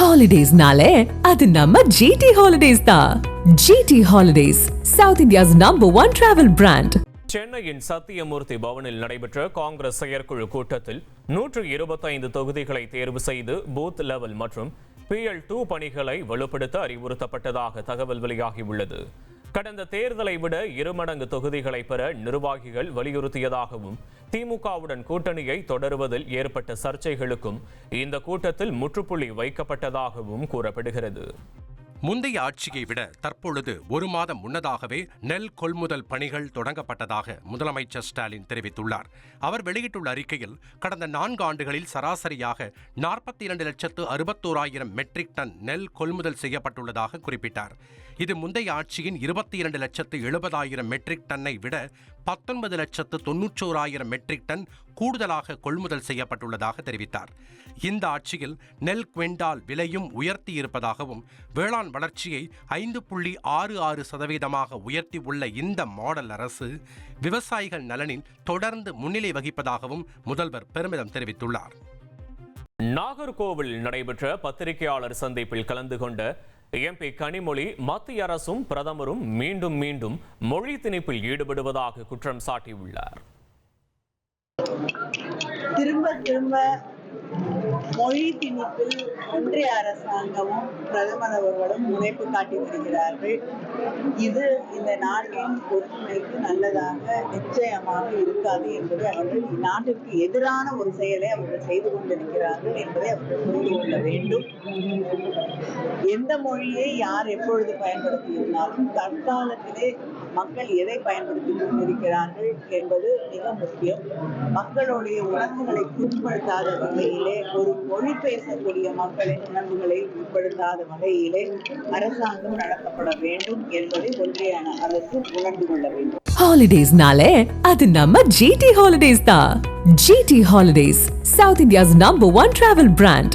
Holidays-nale, அது நம்ம GT Holidays தான். GT Holidays, South India's #1 travel brand. சென்னையின் சத்தியமூர்த்தி பவனில் நடைபெற்ற காங்கிரஸ் செயற்குழு கூட்டத்தில் 125 தொகுதிகளை தேர்வு செய்து பூத் லெவல் மற்றும் PL2 பணிகளை வலுப்படுத்த அறிவுறுத்தப்பட்டதாக தகவல் வெளியாகியுள்ளது. கடந்த தேர்தலை விட 2 மடங்கு தொகுதிகளை பெற நிர்வாகிகள் வலியுறுத்தியதாகவும் திமுகவுடன் கூட்டணியை தொடருவதில் ஏற்பட்ட சர்ச்சைகளுக்கும் இந்த கூட்டத்தில் முற்றுப்புள்ளி வைக்கப்பட்டதாகவும் கூறப்படுகிறது. முந்தைய ஆட்சியை விட தற்பொழுது 1 மாதம் முன்னதாகவே நெல் கொள்முதல் பணிகள் தொடங்கப்பட்டதாக முதலமைச்சர் ஸ்டாலின் தெரிவித்துள்ளார். அவர் வெளியிட்டுள்ள அறிக்கையில் கடந்த 4 ஆண்டுகளில் சராசரியாக 42,61,000 மெட்ரிக் டன் நெல் கொள்முதல் செய்யப்பட்டுள்ளதாக குறிப்பிட்டார். இது முந்தைய ஆட்சியின் 22,70,000 மெட்ரிக் டன்னை விட 19,91,000 மெட்ரிக் டன் கூடுதலாக கொள்முதல் செய்யப்பட்டுள்ளதாக தெரிவித்தார். இந்த ஆட்சியில் நெல் குவிண்டால் விலையும் உயர்த்தி இருப்பதாகவும் வேளாண் வளர்ச்சியை 5.66% உயர்த்தியுள்ள இந்த மாடல் அரசு விவசாயிகள் நலனில் தொடர்ந்து முன்னிலை வகிப்பதாகவும் முதல்வர் பெருமிதம் தெரிவித்துள்ளார். நாகர்கோவில் நடைபெற்ற பத்திரிகையாளர் சந்திப்பில் கலந்து கொண்ட MP கனிமொழி மத்திய அரசும் பிரதமரும் மீண்டும் மீண்டும் மொழி திணிப்பில் ஈடுபடுவதாக குற்றம் சாட்டியுள்ளார். திரும்ப மொழி திணிப்பில் ஒன்றிய அரசாங்கமும் பிரதமர் அவர்களும் முனைப்பு காட்டி வருகிறார்கள். இது இந்த நாட்டின் ஒற்றுமைக்கு நல்லதாக நிச்சயமாக இருக்காது என்பதை அவர்கள் நாட்டிற்கு எதிரான ஒரு செயலை அவர்கள் செய்து கொண்டிருக்கிறார்கள் என்பதை அவர்கள் புரிந்து கொள்ள வேண்டும். எந்த மொழியை யார் எப்பொழுது பயன்படுத்தியிருந்தாலும் தற்காலத்திலே மக்கள் எதை பயன்படுத்திக் கொண்டிருக்கிறார்கள் என்பது மிக முக்கியம். மக்களுடைய உணர்வுகளை உட்படுத்தாத வகையிலே, ஒரு மொழி பேசக்கூடிய மக்களின் உணர்வுகளை உட்படுத்தாத வகையிலே அரசாங்கம் நடத்தப்பட வேண்டும் என்பதை ஒன்றிய அரசு உணர்ந்து கொள்ள வேண்டும். Holidays-nale, அது நம்ம GT Holidays தான். GT Holidays, South India's #1 travel brand.